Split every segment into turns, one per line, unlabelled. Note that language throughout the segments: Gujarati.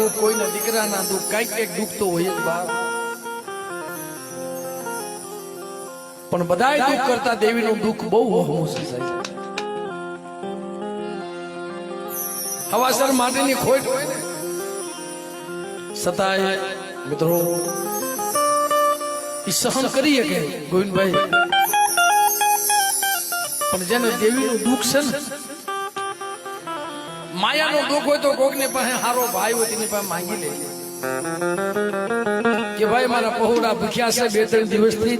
દુઃખ, કોઈના દીકરાના દુઃખ, કઈક દુઃખ તો હોય જ બાપ. પણ બધાય દુઃખ કરતા દેવીનું દુઃખ બહુ વહમું છે સાહેબ. હવાસર માટેની ખોટ હોય ને છતાંય મિત્રો ઈ સહન કરી શકે ગોવિંદભાઈ. પણ જેને દેવીનું દુઃખ છે ને, માયાનું દુઃખ હોય તો કોકની પાસે હારો ભાઈ હોય તેની પાસે માંગી લે કે ભાઈ મારા પહોળા ભૂખ્યા છે 2-3 દિવસથી,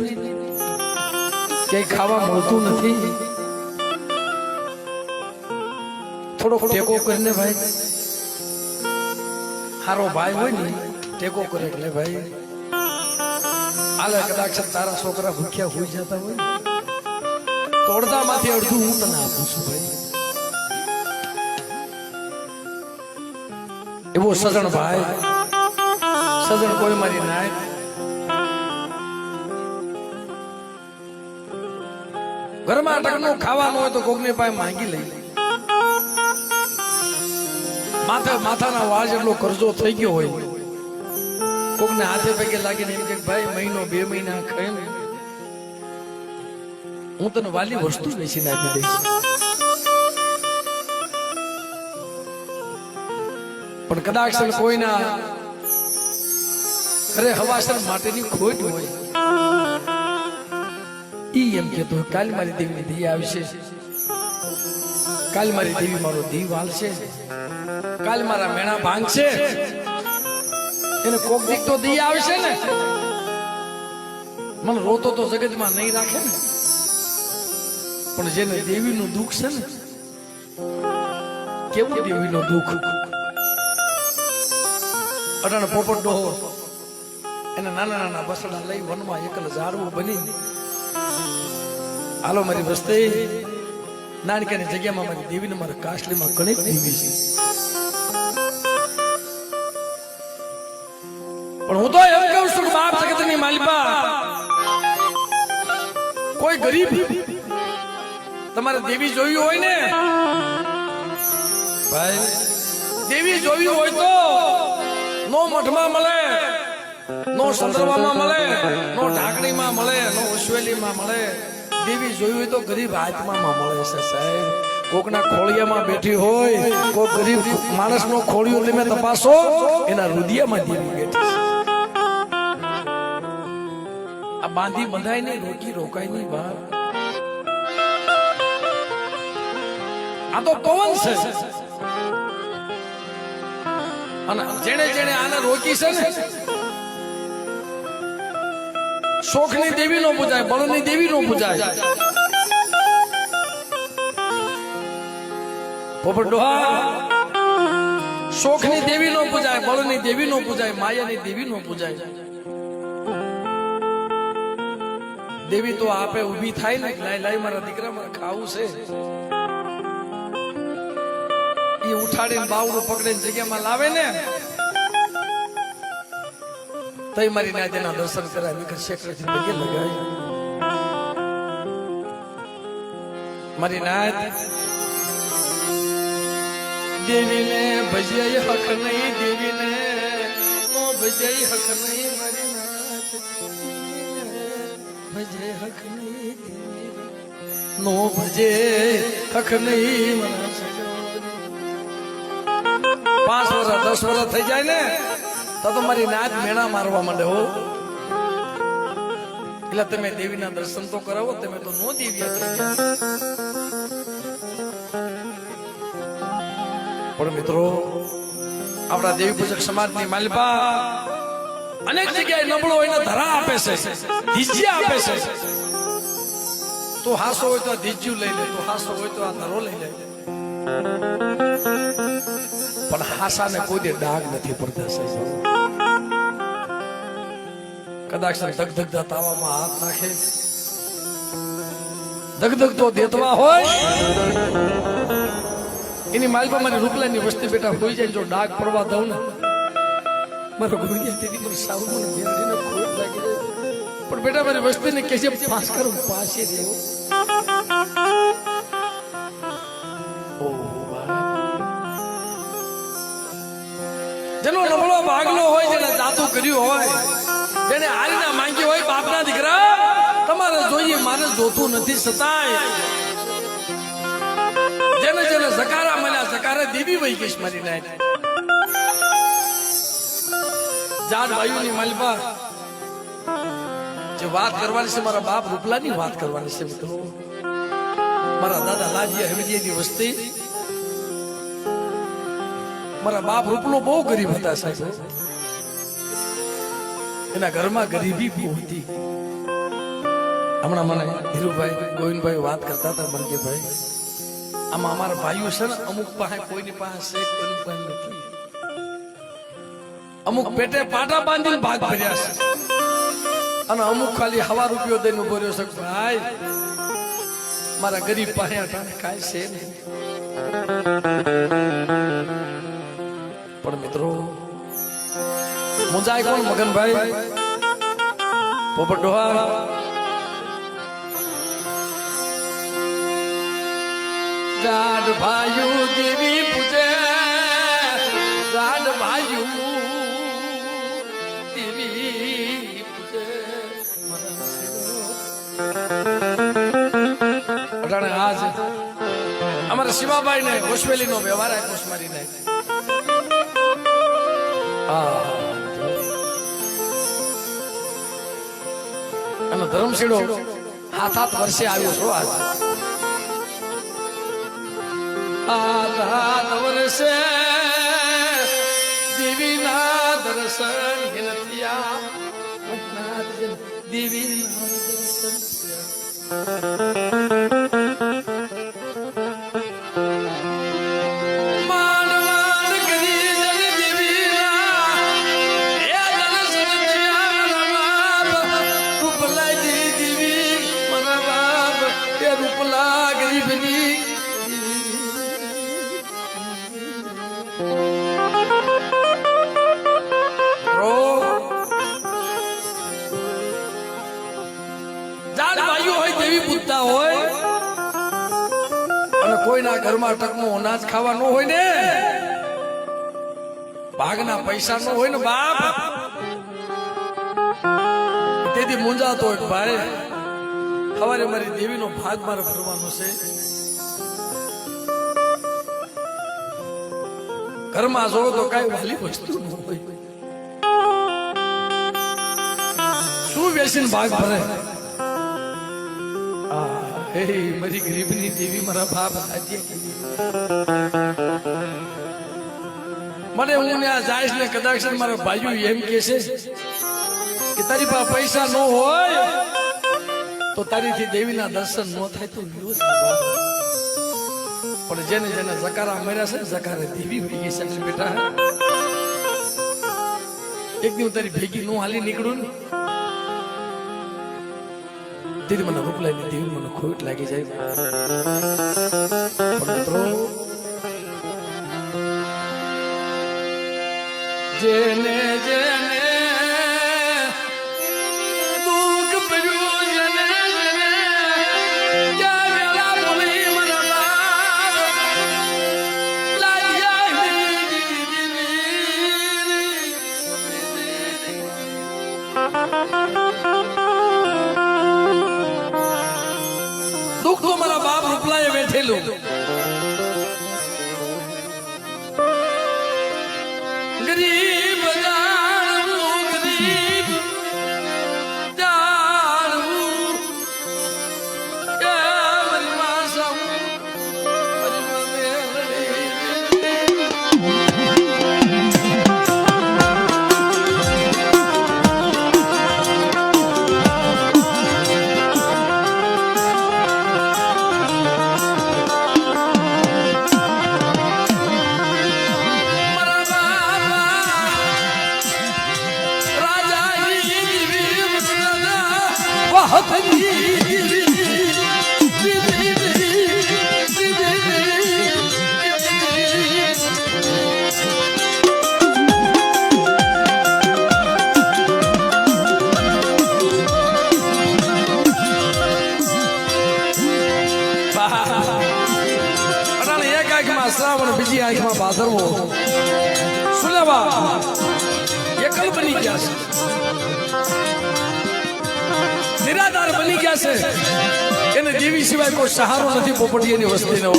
કઈ ખાવા મળતું નથી, થોડોક ટેકો કરીને ભાઈ. હારો ભાઈ હોય ને ટેકો કરે એટલે ભાઈ આલે કદાચ તારા છોકરા ભૂખ્યા હોઈ જતા હોય તો અડધામાંથી અડધું હું તને આપું છું ભાઈ. એવો સજણ ભાઈ, સજણ કોઈ મારી નાય. ઘરમાં અટકનું ખાવાનું હોય તો કોકની પાસે માંગી લઈ. માથાના વાળ જેટલો કરજો થઈ ગયો હોય, કોકને હાથે પગે લાગીને એમ કે ભાઈ મહિનો 2 મહિના ખાય ને હું તને વાલી વસ્તુ વેચીને આપી દઈશ. પણ કદાચ કોઈના અરે હવાસર માટેની ખોટ હોય, ઈ એમ કેતો કાલ મારી દેવીની દી આવશે, કાલ મારી દેવી મારો દી વાલશે, કાલ મારા મેણા ભાંગશે, એને કોક દીક તો દી આવશે ને. મને રોતો તો જગતમાં નહીં રાખે ને. પણ જેને દેવીનું દુઃખ છે ને, કેવું દેવીનું દુઃખ. અટાણે પોપટ ડોહો એને નાના નાના બસડા લઈ વનમાં એકલ ઝાડવું બની હાલો મારી વસ્તી નાનકીની જગ્યામાં મારી દેવીને મારા કાસલીમાં ઘણી દેવી છે. પણ હું તો એમ કહું છું કે બાપ જગતની માલિકા, કોઈ ગરીબ તમારે દેવી જોવી હોય ને ભાઈ, દેવી જોવી હોય તો નો મઠમાં મળે, નો સંદર્ભમાં મળે, નો ઢાકણીમાં મળે, નો ઉશ્વેલીમાં મળે. દેવી જોઈ હોય તો ગરીબ આત્મામાં મળે છે સાહેબ. કોકના ખોળિયામાં બેઠી હોય, કોક ગરીબ માણસનો ખોળિયો તમે તપાસો, એના હૃદયમાં દેવી બેઠી છે. આ બાંધી બંધાય નહીં, રોકી રોકાય નહીં બહાર. આ તો પવન છે. અને જેણે જેણે આને રોકી છે ને, શોખની દેવી નો પૂજાય, બળની દેવી નો પૂજાય. પોપટ ડોહા, શોખની દેવી નો પૂજાય, બળની દેવી નો પૂજાય, માયાની દેવી નો પૂજાય. દેવી તો આપે ઊભી થાય ને, લાઈ લાઈ મારા દીકરા મારે ખાવું છે, એ ઉઠાડીને બાવડું પકડીને જગ્યામાં લાવે ને, તઈ મારી નાજના દર્શન કરાવી શેકરેથી પગે લગાવી. મારી નાજ દેવીને ભજે હક નહીં, દેવીને નો ભજે હક નહીં, મારી નાજ ભજે હક નહીં, નો ભજે હક નહીં. 5 વર્ષ 10 વર્ષ થઈ જાય ને તો તમારી નાચ મેણા મારવા માંડે હો. એટલે તમે દેવીના દર્શન તો કરાવો, તમે તો નો દેવ્યા થઈ ગયા. પણ મિત્રો, આપણા દેવી પૂજક સમાજની માલિકા અનેક જગ્યાએ નબળો હોય ને ધરા આપે છે, ધીજ્યા આપે છે. તો હાસો હોય તો ધીજ્યું લઈ લે, તો હાસો હોય તો આ ધરો લઈ લે. પણ હાસાને કોઈ ડાઘ નથી પડતા સાહેબ. કદાચ ધગધગતા તાવામાં હાથ નાખે, ધગધગ તો દેતવા હોય, એની માલિકા મારી રૂપલાની વસ્તી બેટા હોઈ જાય. જો ડાઘ પડવા દઉં ને મારો ગુણિયા તેની પર સાવ મને બેરડીને ખોટ લાગી જાય. પણ બેટા મારી વસ્તીને કહે છે પાસ કરું, પાસે રહેવું. જેનો નબળો ભાગલો હોય, જેને જાતું કર્યું હોય, જેને હારીના માંગી હોય, બાપના દીકરા તમારે જોઈએ, મારે જોતું નથી છતાંય જેને જેને જકારા મળ્યા, જકારે દેવી વહી ગઈ મારી નાય જાડ વાયુની માલપા જે વાત કરવાની છે, મારા બાપ રૂપલાની વાત કરવાની છે મિત્રો. મારા દાદા લાજીયા હમીદીયાની વસ્તી, મારા બાપ રૂપલો બહુ ગરીબ હતા સાહેબ. એના ઘરમાં ગરીબી બહુ હતી. હમણાં મને ધીરુભાઈ ગોવિંદભાઈ વાત કરતા હતા, મને કે ભાઈ આમાં અમારા ભાઈઓ છે ને, અમુક પાસે કોઈની પાસે છે, કોઈની પાસે નથી. અમુક પેટે પાટા બાંધીને ભાગ ભર્યા છે, અને અમુક ખાલી હવા રૂપિયો દઈને ઉભો રહ્યો છે. ભાઈ મારા ગરીબ પાસે અટાણે કાંઈ છે નહીં. પણ મિત્રો મુંજાય કોણ? મગનભાઈ પોપટ ડોહા. જાડ ભાઈઓ દેવી પૂજે, જાડ ભાઈઓ દેવી પૂજે. અટાણે આજ અમારા શિવાભાઈ ને કોશવેલી નો વ્યવહાર આ કોશમારી ને અને ધર્મશીળો 7 વર્ષે આવ્યો છો. આજ 7 વર્ષે દેવીના દર્શન થયા, દેવીના દર્શન હોય, અને કોઈના ઘરમાં ટકનું અનાજ ખાવા ન હોય ને, ભાગના પૈસા ન હોય ને બાપ, તેથી મૂંઝાતો હોય ભાઈ સવારે મારી દેવીનો ભાગ મારે ભરવાનો છે. ઘરમાં જોવો તો કઈ વાલી વસ્તુ ન હોય, શું વેસીને ભાગ ભરે? મારી ગરીબની દેવી મારા બાપ મને હું ત્યાં જાઈશ ને કદાચ મારા ભાઈઓ એમ કે છે કે તારી પાસે પૈસા ન હોય તો તારીથી દેવીના દર્શન ન થાય તો પણ જેને જેને જકારા મળ્યા છે, જકારે દેવી હોઈ ગઈ છે બેટા. એક દી હું તારી ભેગી નું હાલી નીકળું ને તેથી મને રૂપલાની દેવી મને ખોટ લાગી જાય. મિત્રો જેને જેને દુઃખ પડ્યું, જેને જેને ક્યાં વેલા બોલી મને દુઃખ તો મારા બાપ રૂપલાએ બેઠેલું. ગરીબ જાણવું, ગરીબ જાણવું, કે મારી માં સામું, મારી માં મેલડી. શ્રાવણ બીજી આંખમાં ભાદરવો, સુલે છુડાવા એકલ બની ગયા છે, નિરાધાર બની ગયા છે. એને દેવી સિવાય કોઈ સહારો નથી પોપટીયાની વસ્તીનો.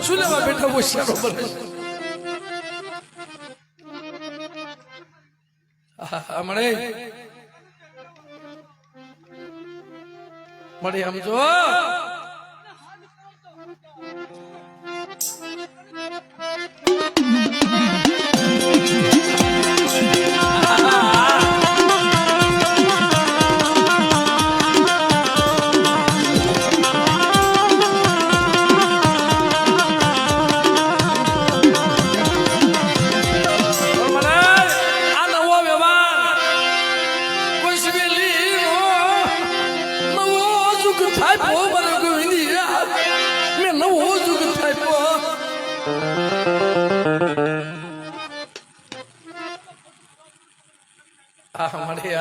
શું લેવા બેઠા હોશિયારો બને? મળે સમજો. મળે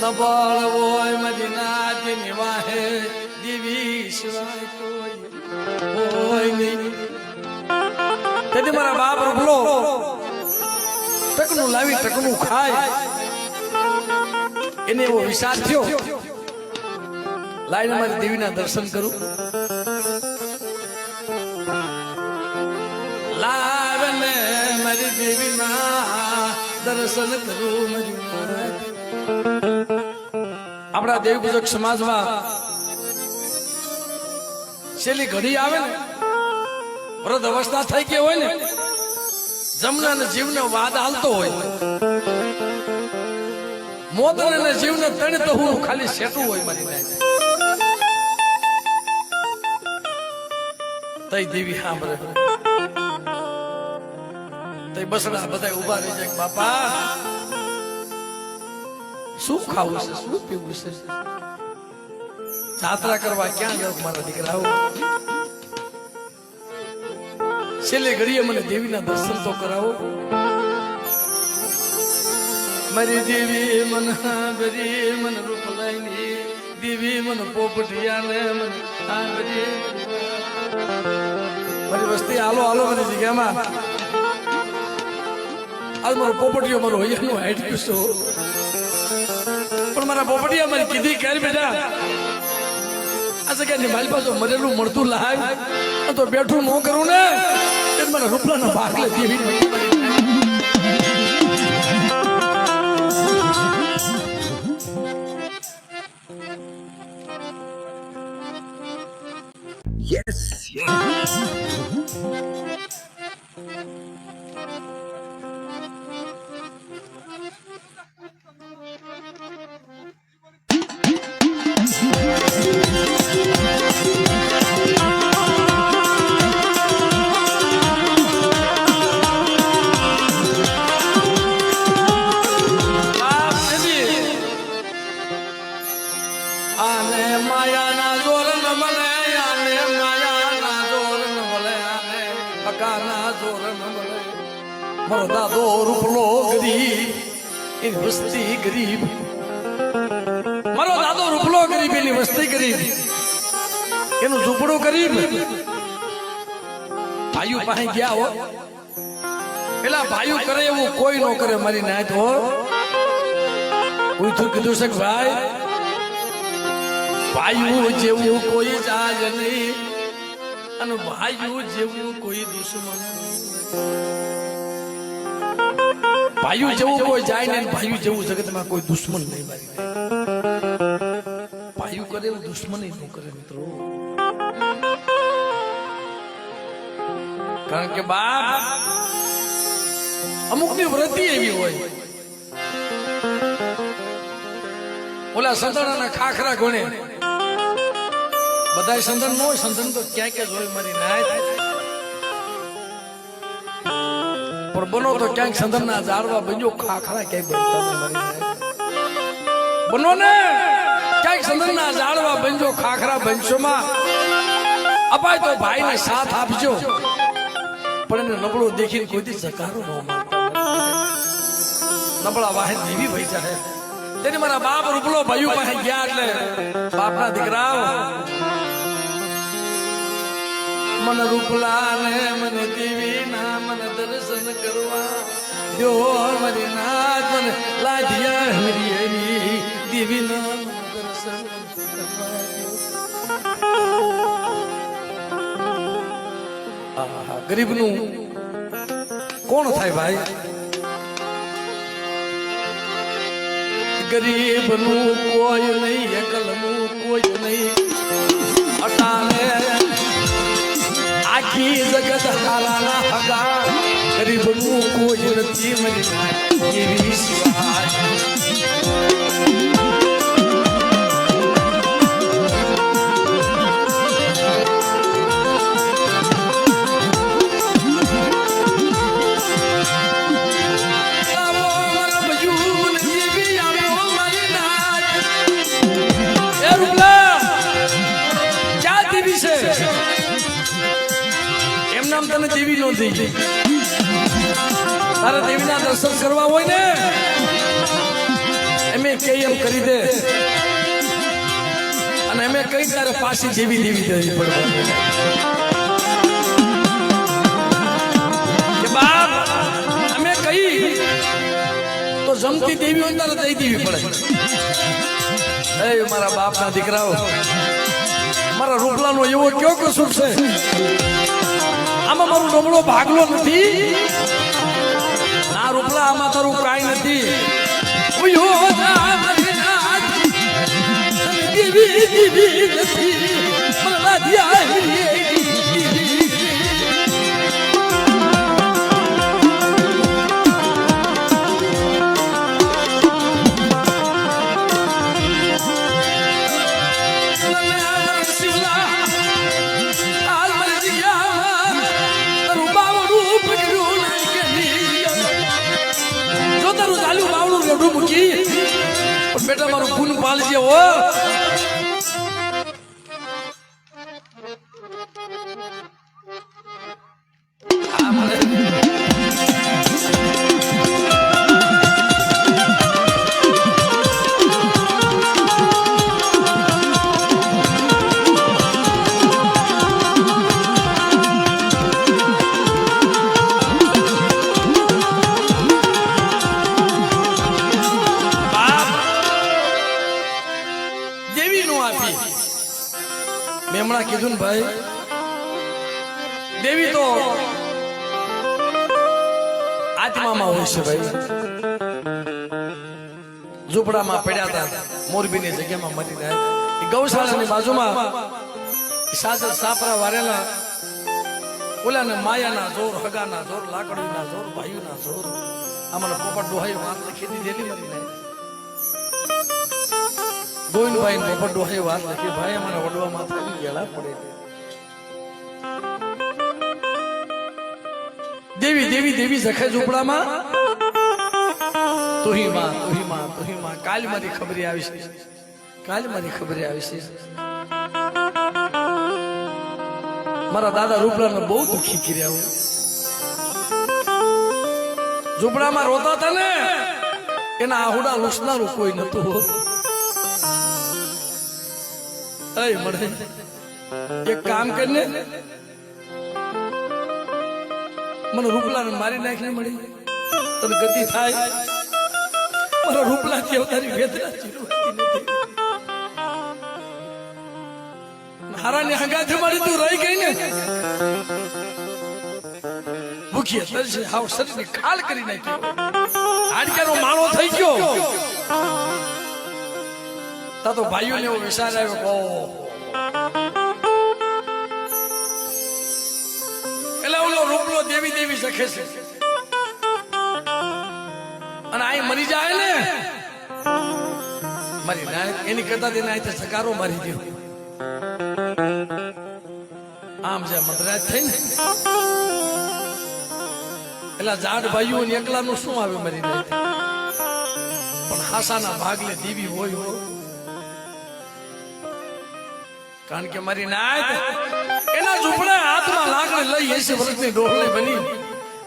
નબળ હોય મદીનાની વાહે દેવી સિવાય કોઈ હોય નહીં. તેથી મારા બાપ રૂપલો ટકનું લાવી ટકનું ખાય એને એવો વિચાર થયો, લાઈને મારી દેવીના દર્શન કરું. લાવને મારી દેવીના દર્શન કરું. આપણા દેવી પૂજક સમાજમાં છેલ્લી ઘડી આવે ને, વૃદ્ધ અવસ્થા થઈ ગઈ હોય ને, જમના ને જીવનો વાદ હાલતો હોય, મોત ને જીવને તણ તો હું ખાલી સેટું હોય મારી નાય. તઈ દેવી સાંભળે, તઈ બસડા બધા ઉભા રહી જાય. બાપા શું ખાવું છે, શું પીવું છે, જાત્રા કરવા ક્યાં ગયો મારા દીકરાઓ? છેલ્લે ઘડીએ મને દેવીના દર્શન તો કરાવો. મારી દેવી મન હાંભરી મન રૂપલાઈની દેવી મન પોપટિયાને મન હાંભરી. મારી વસ્તી હાલો હાલો મારી જગ્યામાં. આજ મારો પોપટિયો મારો હૈયાનું હાઈટ પીસો, પણ મારા પોપટિયા મારી કીધી ક્યારે બેટા આ જગ્યાની મારી પાસે મરેલું મળતું લાય તો બેઠું ન કરું ને, મને રૂપલાના ભાગલે દેવી.
Yes, yes. મારો દાદો રૂપલો ગરીબ એની વસ્તી ગરીબ, મારો દાદો રૂપલો ગરીબ એની વસ્તી ગરીબ, એનું ઝૂંપડું ગરીબ. ભાઈઓ પાસે ગયા હો, પેલા ભાઈઓ કરે એવું કોઈ ન કરે મારી નાય તો. કોઈ કીધું છે કે ભાઈ ભાઈઓ જેવું કોઈ જાય નહીં અને ભાઈઓ જેવું કોઈ દુશ્મન. ભાઈઓ જેવું કોઈ જાય નહીં, ભાઈઓ જેવું જગતમાં કોઈ દુશ્મન નહીં. ભાઈઓ કરે એવું દુશ્મન ન કરે મિત્રો. કારણ કે બાપ અમુક ની વૃત્તિ એવી હોય,
ઓલા સંતરાના ખાખરા ગોણે બધાય સંતન નો સંતન તો ક્યાં ક્યાં જોઈ મારી નાય પણ બનો તો ક્યાંક સંતના ઝાડવા બન્યો ખાખરા ક્યાંય બનતા મારી નાય બનો ને ક્યાંક સંતના ઝાડવા બનજો ખાખરા બનશોમાં અપાય તો ભાઈને સાથ આપજો પણ એને નબળો દેખીને કોઈ સકારો ન માનતા નબળા વાહે દેવી ભાઈ જાય તેને મારા બાપ રૂપલો ભાઈઓ પાસે ગયા એટલે બાપના દીકરાઓ મન રૂપલા ને મન દેવી ના મન દર્શન કરવા દો મારી નાથ મને લાધિયા હરિયરી દેવી ના દર્શન કરવા દો ગરીબ નું કોણ થાય ભાઈ ગરીબ નું કોઈ નહીં એકલ નું કોઈ નહીં અટાણે આખી જગત હાલાના હગા ગરીબ નું કોઈ નથી મરી એવી સિવાય તને દેવી નો થઈ તારે દેવીના દર્શન કરવા હોય ને એમે કઈ એમ કરી દે અને એમે કઈ તારે પાછી જેવી દેવી દેવી પડે કે બાપ અમે કઈ તો જમતી દેવી હોય તારે દઈ દેવી પડે એ મારા બાપના દીકરાઓ મારા રૂપલાનો એવો કયો કસૂર છે આમાં મારો નબળો ભાગલો નથી ના રૂપલા આમાં તારું કાંઈ નથી બેટા મારું ખૂન પાલજે હો મેં હમણાં કીધું ને ભાઈ દેવી તો આત્મામાં હોય છે ભાઈ ઝૂંપડામાં પડ્યા હતા મોરબીની જગ્યામાં મરી રહ્યા ગૌશાળાની બાજુમાં સાજર સાપરા વારેલા ઓલાને માયાના જોર હગાના જોર લાકડીના જોર ભાઈઓના જોર આમાં પોપટ ડોહાઈ વાત લખી દીધેલી મરી રહ્યા ગોવિંદભાઈ પોપટ ડોહાઈ વાત લખી ભાઈ અમારે વડવામાં થઈ ગયેલા પડે દેવી દેવી દેવી જખે ઝૂંપડામાં તુહી માં કાલ મારી ખબરી આવી છે કાલ મારી ખબરી આવી છે મારા દાદા રૂપલાને બહુ દુખી કર્યા હું ઝૂંપડામાં રોતા હતા ને એના આહુડા લૂસનારું કોઈ નતું મળે એક કામ કરીને મને રૂપલાને મારી નાખીને મળી તને ગતિ થાય મારા રૂપલા થી અવતારી વેદના હારાની હંગાથે મારી તું રહી ગઈ ને ભૂખી તરસે હાવ શરીરની ખાલ કરી નાખી હાડકાનો માળો થઈ ગયો તા તો ભાઈઓને એવો વિચાર આવ્યો એટલે ઓલો રૂપલો દેવી દેવી સખે છે અને આ મરી જાય ને મારી નાય એની કરતા તેના આતે સકારો મારી ગયો આમ જે મધરાજ થઈ ને એટલે જાડ ભાઈઓ ને એકલાનું શું આવે મારી નાય પણ હાસાના ભાગલે દેવી હોય હો કારણ કે મારી નાય એના ઝૂંપડા હાથમાં લાકડી લઈ 80 વર્ષની ડોહળી બની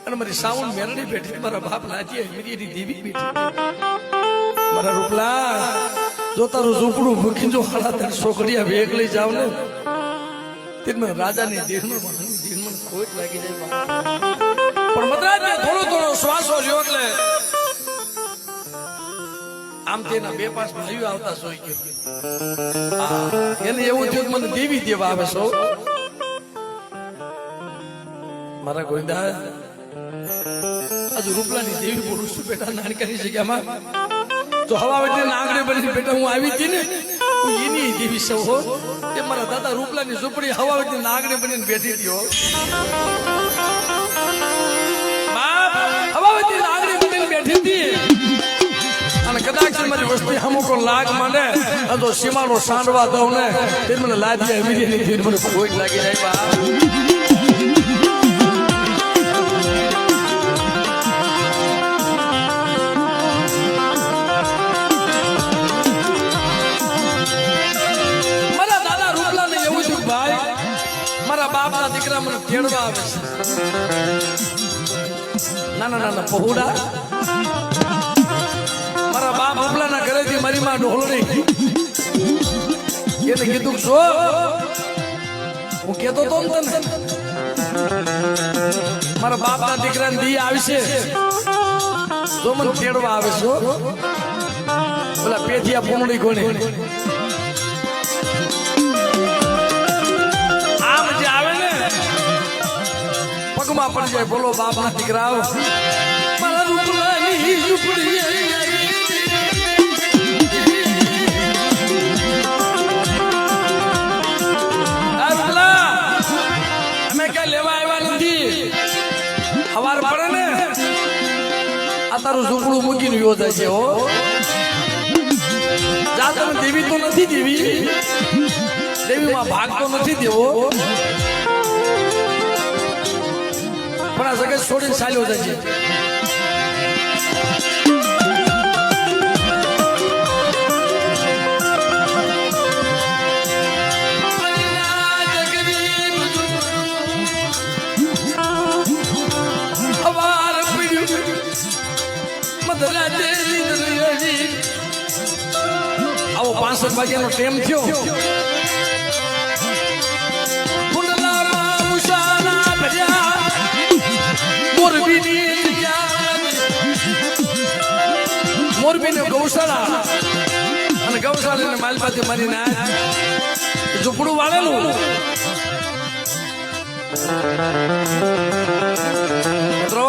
અને મારી સાવન મેરડી બેઠી મારા બાપ લાજી મેરી દેવી બેઠી મારા રૂપલા જો તારું ઝૂંપડું મૂકી જો હાડા છોકરીયા વેગ લઈ જાવ ને તેમાં રાજાની દેહમાં ખોટ લાગી જાય પણ મદ્રાજને થોડો થોડો શ્વાસો રહ્યો એટલે આમ તેના 2-5 ભાઈઓ આવતા સોઈ ગયો એને એવું થયું મને દેવી દેવા આવે છો મારા ગોવિંદા હજુ રૂપલાની દેવી પુરુષ બેટા નાનકડી જગ્યામાં તો હવા વચ્ચે આંગણે બની બેટા હું આવી હતી ને હું એની દેવી સૌ હો એ મારા દાદા રૂપલાની ઝૂંપડી હવા વચ્ચે આંગણે બનીને બેઠી હતી હો બાપ હવા વચ્ચે આંગણે બનીને બેઠી હતી અને કદાચ મારી વસ્તી અમુકો લાગ માંડે તો સીમાનો સાંડવા દઉં ને તે મને લાદી આવી મને કોઈ લાગી જાય બાપ બાપના દીકરા મને તેડવા આવે છે નાના નાના પહોળા મારા બાપ ઉપલાના ઘરેથી મારી માં ઢોલણી એને કીધું છો હું કેતો તો ને તને મારા બાપના દીકરાને દી આવશે તો મને તેડવા આવે છો બોલા પેથિયા પૂંગળી કોને પગમાં પડી જાય બોલો બાપના દીકરાઓ મારા રૂપલાની ઝૂંપડી અમે કઈ લેવા આવ્યા નથી સવાર પડે ને આ તારું ઝૂંપડું મૂકીને યોજાય છે હો જા તમે દેવી તો નથી દેવીમાં ભાગ તો નથી દેવો પણ આ જગત છોડીને ચાલ્યો જશે આવો 5 વાગ્યાનો ટાઈમ થયો મોરબી ને ગૌશાળા અને ગૌશાળા માલપાથી મારી ના ઝૂંપડું વાળેલું મિત્રો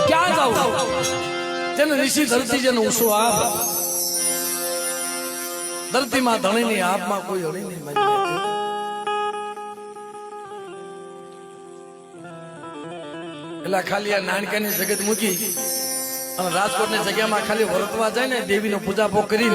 ક્યાં જાવ જેને ઋષિ ધરતી જેને ઊંચો આપ ધરતીમાં ધણી ની આપમાં કોઈ હળી નહીં મારી એટલે ખાલી આ નાનકાની જગત મૂકી અને રાજકોટની જગ્યામાં ખાલી વર્તવા જાય ને દેવીનો પૂજા ભોગ કરી